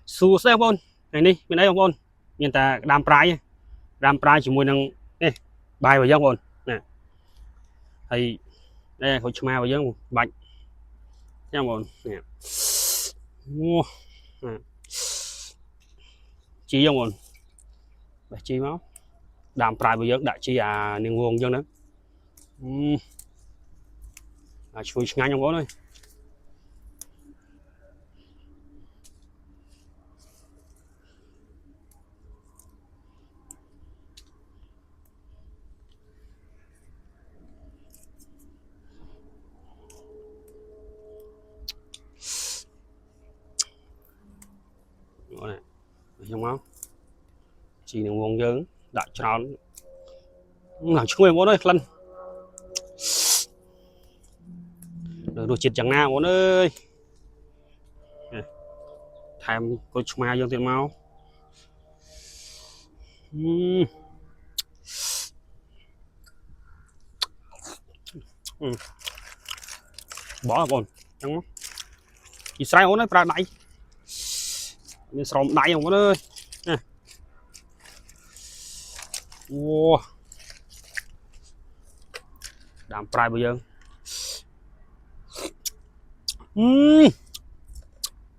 xù xe không này đi bên đây không ôn nhìn ta đam prai chỉ muốn năng nè bài vào dân ôn nè thì đây hồi chma vào dân bạch nha ôn nè mua chi dân ôn chi máu đam prai vào dân đại chi à niềng nguồn dân đó chui ngay trong bố thôi đó này trong máu chỉ niềng nguồn dân đại tròn làm chung em bố ơi lần đồ chít chẳng nào bố ơi tham có chma dân tiền máu bỏ là còn chẳng chỉ sai ổn đấy đáy nên sòng đáy không ơi wow đàm prai bây giờ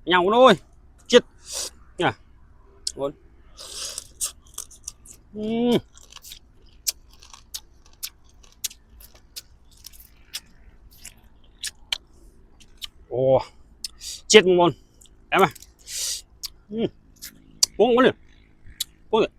nhau thôi chết nha luôn ồ chết một em à uống uống liền uống liền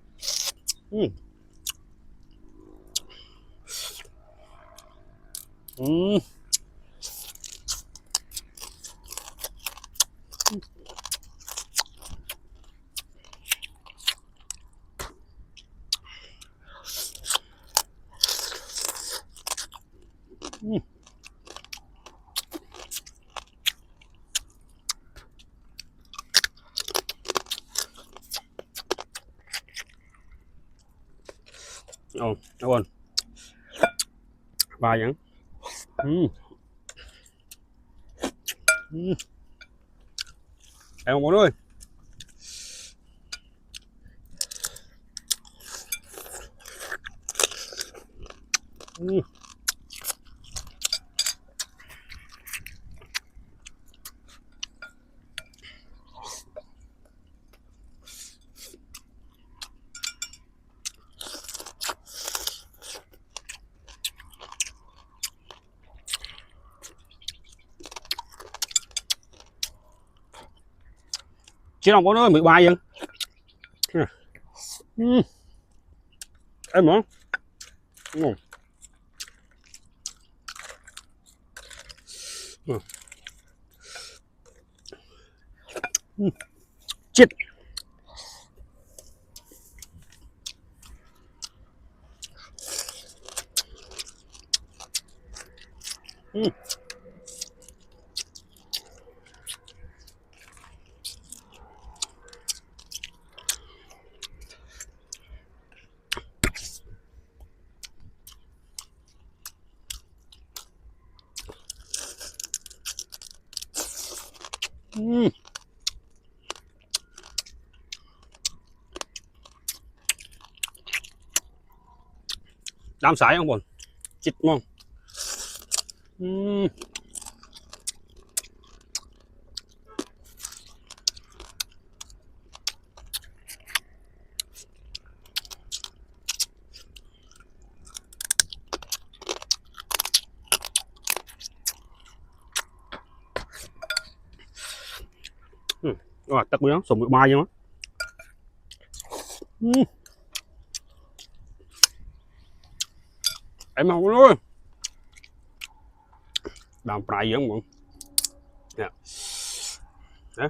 ồ đâu rồi ba nhẫn em một ơi chứ đâu có nói 13 dân em món chết đám sải không buồn chết ngon rồi tắt miếng sùng 13 chứ em không luôn đàm prai giống bọn nè đó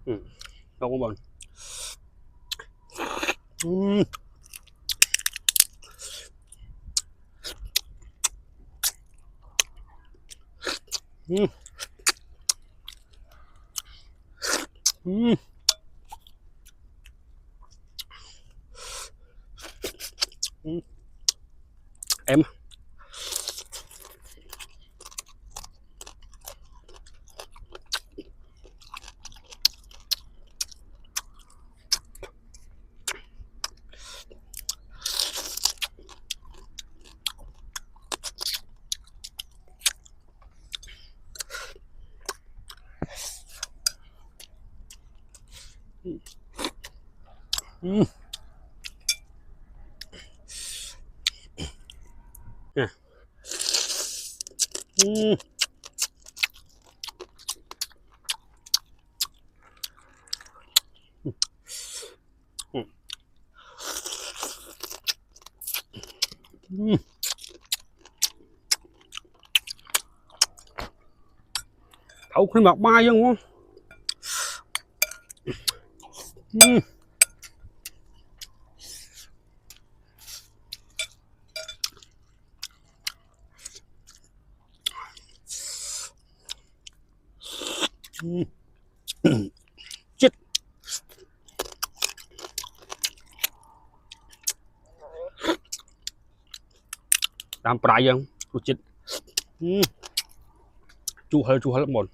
Không có bồn. Em nè. Thấu cái mặt mai luôn. Chết. Làm prai dân chú chết. Chú hơi lắm bồn.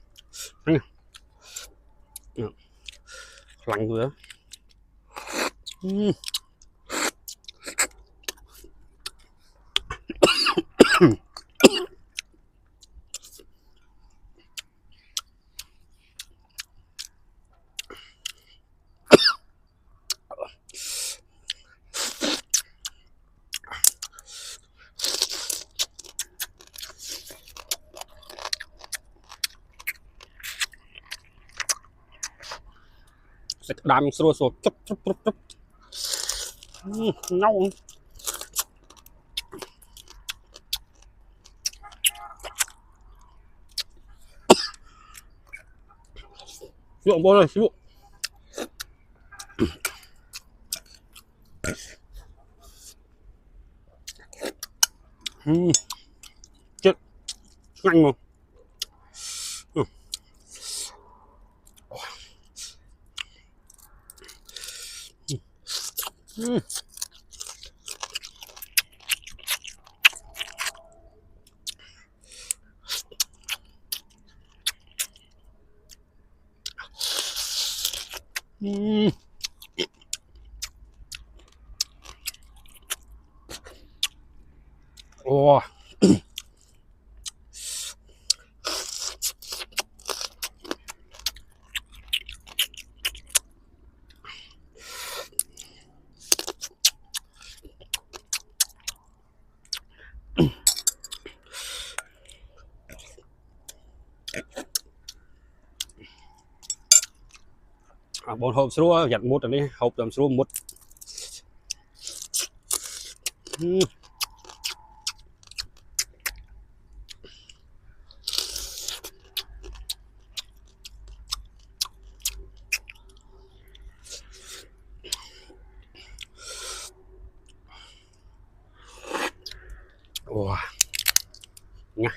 Lạnh rồi đó. Đam sôi sôi chốc chốc chốc chốc. Ngon. Sử bố này, sử dụng. Chết. Nhanh mà. Ồ. Bốn hộp sữa giặt một rồi đi, hộp làm sữa một. Wow. Nha.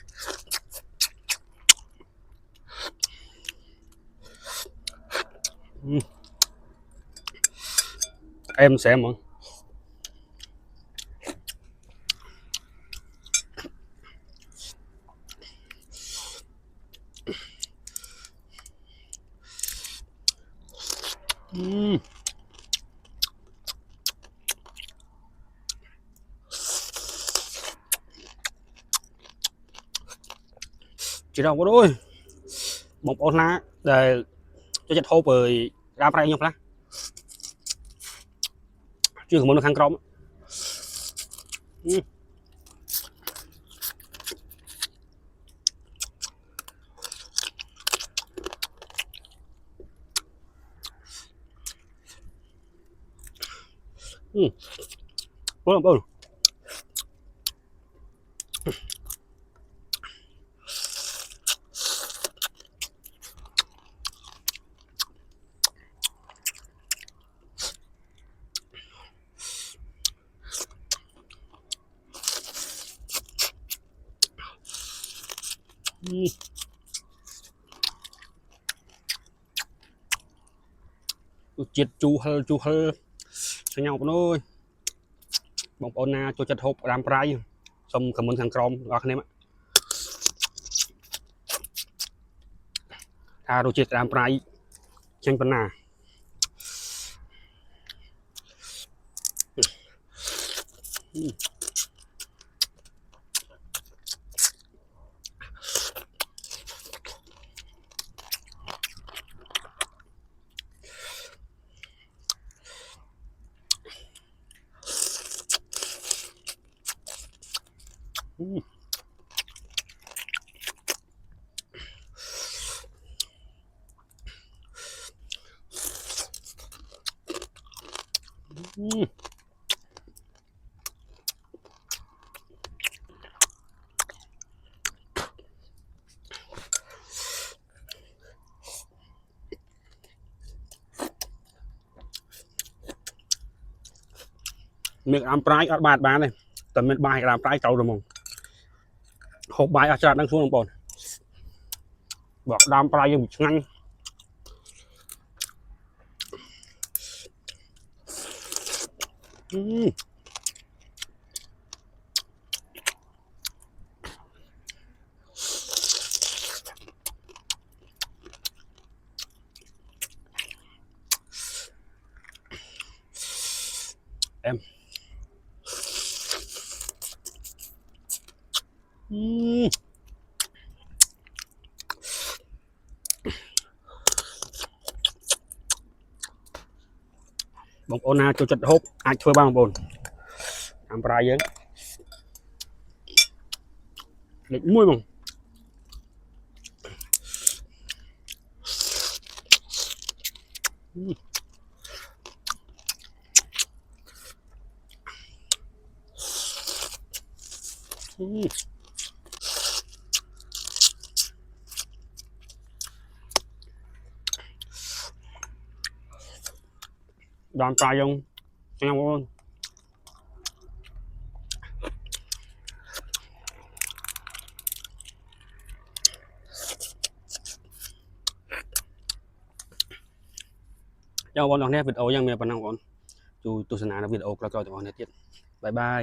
Em sẽ mừng. Chỉ đâu có đôi một ôn lá để cho chặt hộp rồi ra đây nhóc lá chưa muốn được khăn crom. Bố làm bố. ជាតិជូរហឹលឆ្ងាញ់បងơiបងប្អូនណាចូលចិត្តហូបក្តាមប្រៃសូមខមមិនខាងក្រោមបងប្អូនថារសជាតិក្តាមប្រៃចេញប៉ុណ្ណាមានក្តាមប្រៃអត់បានទេតែមានបាយក្តាមប្រៃត្រូវតែមកហូបបាយអត់ច្រើនដល់ខ្លួនបងប្អូនបើក្តាមប្រៃយើងឆ្ងាញ់អែមបងប្អូនណាចូលចិត្តហូបអាចធ្វើបានបងប្អូនតាមប្រាយយើងលេខ1បងតាមប្រាយយើងឆ្ងាញ់បងប្អូនចាំបងប្អូននេះវីដេអូយ៉ាងមានប៉ុណ្ណឹងបងប្អូនជួយទស្សនានៅវីដេអូក្រោយៗទាំងអស់នេះទៀតបាយបាយ